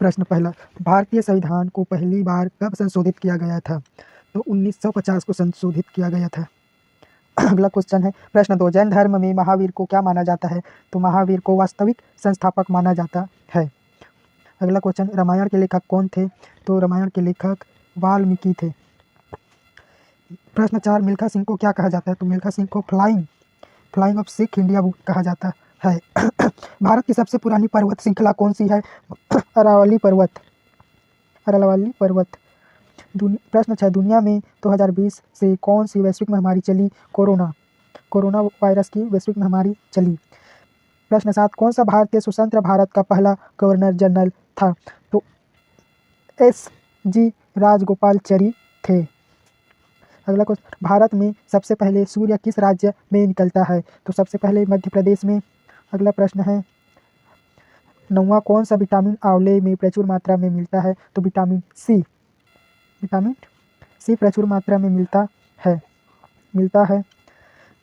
प्रश्न पहला, भारतीय संविधान को पहली बार कब संशोधित किया गया था? तो 1950 को संशोधित किया गया था। अगला क्वेश्चन है प्रश्न 2, जैन धर्म में महावीर को क्या माना जाता है? तो महावीर को वास्तविक संस्थापक माना जाता है। अगला क्वेश्चन, रामायण के लेखक कौन थे? तो रामायण के लेखक वाल्मीकि थे। प्रश्न 4, मिल्खा सिंह को क्या कहा जाता है? तो मिल्खा सिंह को flying of Sikh India book कहा जाता है। भारत की सबसे पुरानी पर्वत श्रृंखला कौन सी है? अरावली पर्वत। प्रश्न 6, दुनिया में 2020 से कौन सी वैश्विक महामारी चली? कोरोना वायरस की वैश्विक महामारी चली। प्रश्न 7, कौन सा भारतीय स्वतंत्र भारत का पहला गवर्नर जनरल था? तो S.G. राजगोपालचारी थे। अगला क्वेश्चन, भारत में सबसे पहले सूर्य किस राज्य में निकलता है? तो सबसे पहले मध्य प्रदेश में। अगला प्रश्न है 9वां, कौन सा विटामिन आंवले में प्रचुर मात्रा में मिलता है? तो विटामिन सी प्रचुर मात्रा में मिलता है।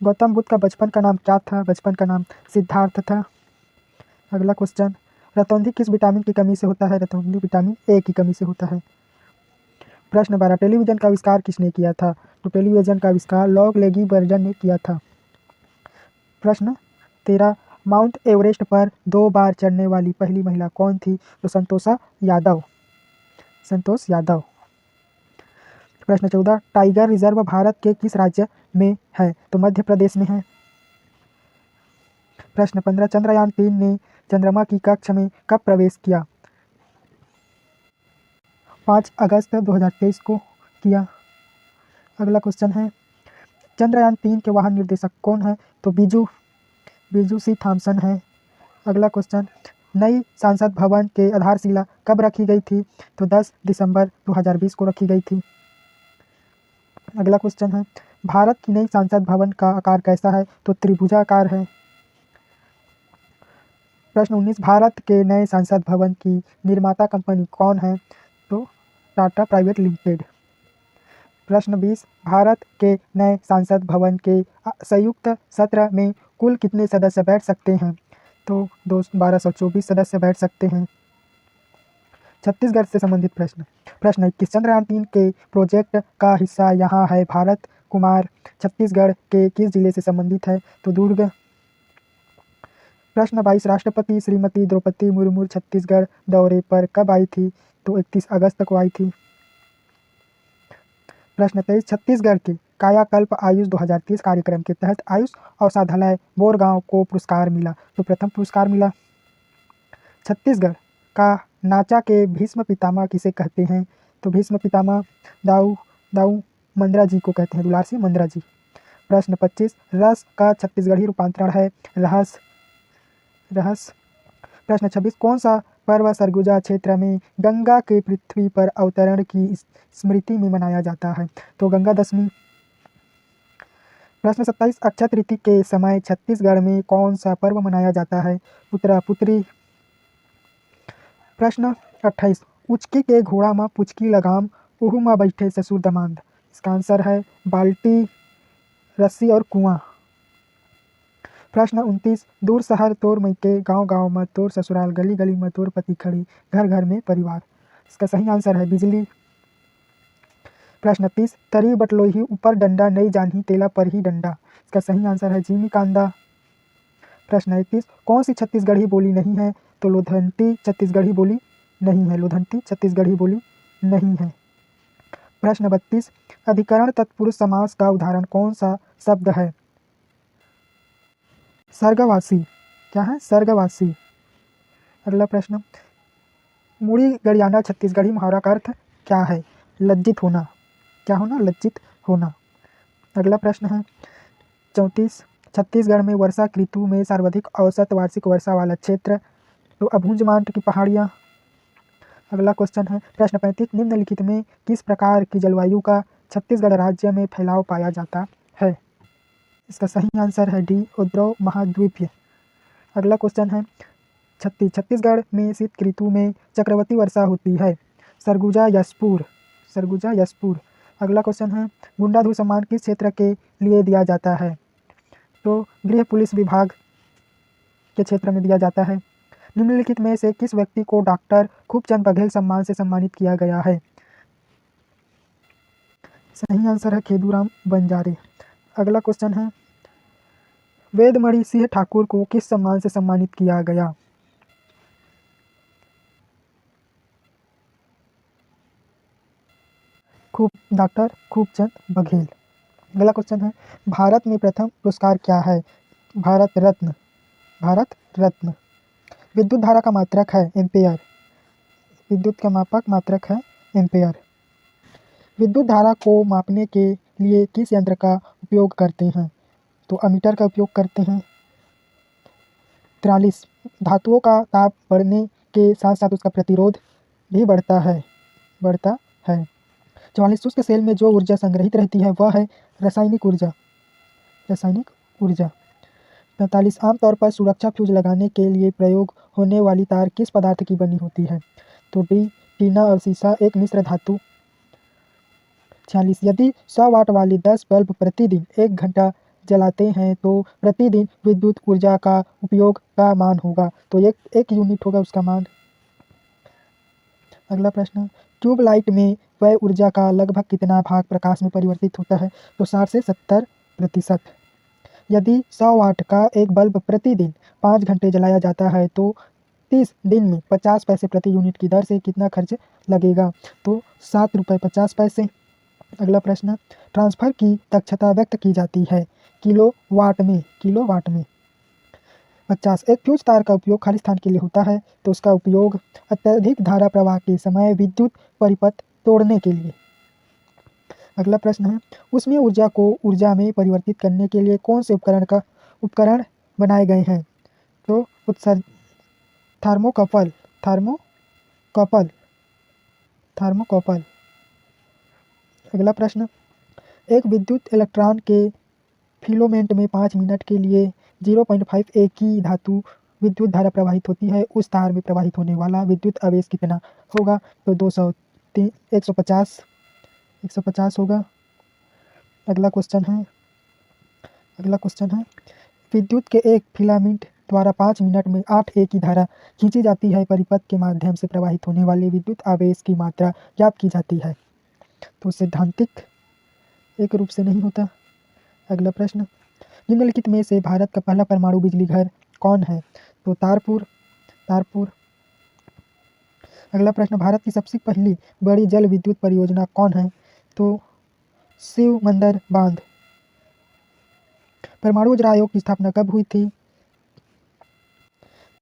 गौतम बुद्ध का बचपन का नाम क्या था? बचपन का नाम सिद्धार्थ था। अगला क्वेश्चन, रतौंधी किस विटामिन की कमी से होता है? रतौंधी विटामिन ए की कमी से होता है। प्रश्न 12, टेलीविजन का आविष्कार किसने किया था? तो टेलीविजन का आविष्कार लॉग लेगी बर्जन ने किया था। प्रश्न 13, माउंट एवरेस्ट पर 2 बार चढ़ने वाली पहली महिला कौन थी? तो संतोष यादव। प्रश्न 14, टाइगर रिजर्व भारत के किस राज्य में है? तो मध्य प्रदेश में है। प्रश्न 15, चंद्रयान 3 ने चंद्रमा की कक्षा में कब प्रवेश किया? 5 अगस्त 2023 को किया। अगला क्वेश्चन है चंद्रयान 3 के वाहन निर्देशक कौन है? तो बीजू सी थॉमसन है। अगला क्वेश्चन, नई संसद भवन के आधारशिला कब रखी गई थी? तो 10 दिसंबर 2020 को रखी गई थी। अगला क्वेश्चन है भारत की नई संसद भवन का आकार कैसा है? तो त्रिभुजाकार है। प्रश्न 19, भारत के नए संसद भवन की निर्माता कंपनी कौन है? तो टाटा प्राइवेट लिमिटेड। प्रश्न 20, भारत के नए संसद भवन के संयुक्त सत्र में कुल कितने सदस्य बैठ सकते हैं? तो 1224 सदस्य बैठ सकते हैं। छत्तीसगढ़ से संबंधित प्रश्न 21, चंद्रयान 3 के प्रोजेक्ट का हिस्सा यहाँ है भारत कुमार छत्तीसगढ़ के किस जिले से संबंधित है? तो दुर्ग। प्रश्न 22, राष्ट्रपति श्रीमती द्रौपदी मुर्मू छत्तीसगढ़ दौरे पर कब आई थी? तो 31 अगस्त को आई थी। प्रश्न 23, छत्तीसगढ़ के कायाकल्प आयुष 2030 कार्यक्रम के तहत आयुष औषधालय बोरगांव को पुरस्कार मिला। तो प्रथम पुरस्कार मिला। छत्तीसगढ़ का नाचा के भीष्म पितामह किसे कहते हैं? तो भीष्म पितामह दाऊ मंद्रा जी को कहते हैं, दुलार से मंद्रा जी। प्रश्न 25, रस का छत्तीसगढ़ी रूपांतरण है रहस। प्रश्न 26, कौन सा पर्व सरगुजा क्षेत्र में गंगा के पृथ्वी पर अवतरण की स्मृति में मनाया जाता है? तो गंगा दशमी। प्रश्न 27, अक्षय तृतीया के समय छत्तीसगढ़ में कौन सा पर्व मनाया जाता है? पुत्रा पुत्री। प्रश्न 28, उचकी के घोड़ा में पुचकी लगाम उहू में बैठे ससुर दमाद। इसका आंसर है बाल्टी, रस्सी और कुआं। प्रश्न 29, दूर शहर तोर मइके गांव गांव में तोर ससुराल गली गली में तोर पति खड़ी घर घर में परिवार। इसका सही आंसर है बिजली। प्रश्न 30, तरी बटलोही ऊपर डंडा नहीं जानही तेला पर ही डंडा। इसका सही आंसर है जिमी कांदा। प्रश्न 31, कौन सी छत्तीसगढ़ी बोली नहीं है? तो लोधंटी छत्तीसगढ़ी बोली नहीं है। प्रश्न 32, अधिकरण तत्पुरुष समास का उदाहरण कौन सा शब्द है? सर्गवासी। क्या है? सर्गवासी। अगला प्रश्न, मुड़ी गड़ियाना छत्तीसगढ़ी मुहावरा का अर्थ क्या है? लज्जित होना। क्या होना? लज्जित होना। अगला प्रश्न है 34, छत्तीसगढ़ में वर्षा ऋतु में सर्वाधिक औसत वार्षिक वर्षा वाला क्षेत्र? तो अभूंजमार्ग की पहाड़ियाँ। अगला क्वेश्चन है प्रश्न 35, निम्नलिखित में किस प्रकार की जलवायु का छत्तीसगढ़ राज्य में फैलाव पाया जाता है? इसका सही आंसर है डी, उद्रव महाद्वीपीय। अगला क्वेश्चन है छत्तीसगढ़ में शीत ऋतु में चक्रवाती वर्षा होती है? सरगुजा यशपुर। अगला क्वेश्चन है गुंडाधू सम्मान किस क्षेत्र के लिए दिया जाता है? तो गृह पुलिस विभाग के क्षेत्र में दिया जाता है। निम्नलिखित में से किस व्यक्ति को डॉक्टर खूबचंद बघेल सम्मान से सम्मानित किया गया है? सही आंसर है खेदूराम बंजारे। अगला क्वेश्चन है, वेदमणि सिंह ठाकुर को किस सम्मान से सम्मानित किया गया? डॉक्टर खूबचंद बघेल। अगला क्वेश्चन है, भारत में प्रथम पुरस्कार क्या है? भारत रत्न। भारत रत्न। विद्युत धारा का मात्रक है एम्पेयर। विद्युत का मापक मात्रक है एम्पेयर। विद्युत धारा को मापने के लिए किस यंत्र का उपयोग करते हैं? तो अमीटर का उपयोग करते हैं। 43, धातुओं का ताप बढ़ने के साथ साथ उसका प्रतिरोध भी बढ़ता है। 44, शुष्क सेल में जो ऊर्जा संग्रहित रहती है वह है रासायनिक ऊर्जा। 45, आमतौर पर सुरक्षा फ्यूज लगाने के लिए प्रयोग होने वाली तार किस पदार्थ की बनी होती है? तो डी, टीना और सीसा एक मिश्र धातु। 46, यदि 100 वाट वाली 10 बल्ब प्रतिदिन 1 घंटा जलाते हैं तो प्रतिदिन विद्युत ऊर्जा का उपयोग का मान होगा। तो एक यूनिट होगा उसका मान। अगला प्रश्न, ट्यूबलाइट में वह ऊर्जा का लगभग कितना भाग प्रकाश में परिवर्तित होता है? तो 60 से 70%। यदि 100 वाट का एक बल्ब प्रतिदिन 5 घंटे जलाया जाता है तो 30 दिन में 50 पैसे प्रति यूनिट की दर से कितना खर्च लगेगा? तो 7 रुपये 50 पैसे। अगला प्रश्न, ट्रांसफर की दक्षता व्यक्त की जाती है किलोवाट में। 50, एक फ्यूज तार का उपयोग खाली स्थान के लिए होता है तो उसका उपयोग अत्यधिक धारा प्रवाह के समय विद्युत परिपथ तोड़ने के लिए। अगला प्रश्न है, उसमें ऊर्जा को ऊर्जा में परिवर्तित करने के लिए कौन से उपकरण बनाए गए हैं? तो उत्सर्जक, थर्मोकपल। अगला प्रश्न, एक विद्युत इलेक्ट्रॉन के फिलामेंट में 5 मिनट के लिए 0.5 A की धातु विद्युत धारा प्रवाहित होती है, उस तार में प्रवाहित होने वाला विद्युत आवेश कितना होगा? तो 150 होगा। अगला क्वेश्चन है, विद्युत के एक फिलामेंट द्वारा 5 मिनट में 8 A की धारा खींची जाती है, परिपथ के माध्यम से प्रवाहित होने वाले विद्युत आवेश की मात्रा ज्ञात की जाती है। तो सैद्धांतिक एक रूप से नहीं होता। अगला प्रश्न, निम्नलिखित में से भारत का पहला परमाणु बिजली घर कौन है? तो तारपुर। अगला प्रश्न, भारत की सबसे पहली बड़ी जल विद्युत परियोजना कौन है? तो शिव मंदिर बांध। परमाणु ऊर्जा आयोग की स्थापना कब हुई थी?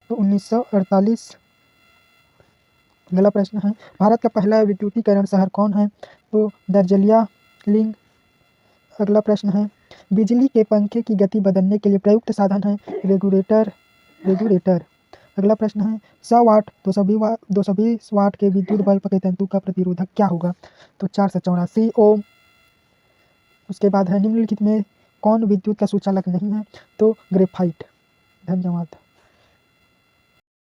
तो 1948। अगला प्रश्न है, भारत का पहला विद्युतीकरण शहर कौन है? तो दार्जिलिंग। अगला प्रश्न है, बिजली के पंखे की गति बदलने के लिए प्रयुक्त साधन है रेगुलेटर। अगला प्रश्न है, 100 वाट 220 वाट के विद्युत बल्ब के तंतु का प्रतिरोधक क्या होगा? तो 484 ओम। उसके बाद है, निम्नलिखित में कौन विद्युत का सुचालक नहीं है? तो ग्रेफाइट। धन्यवाद।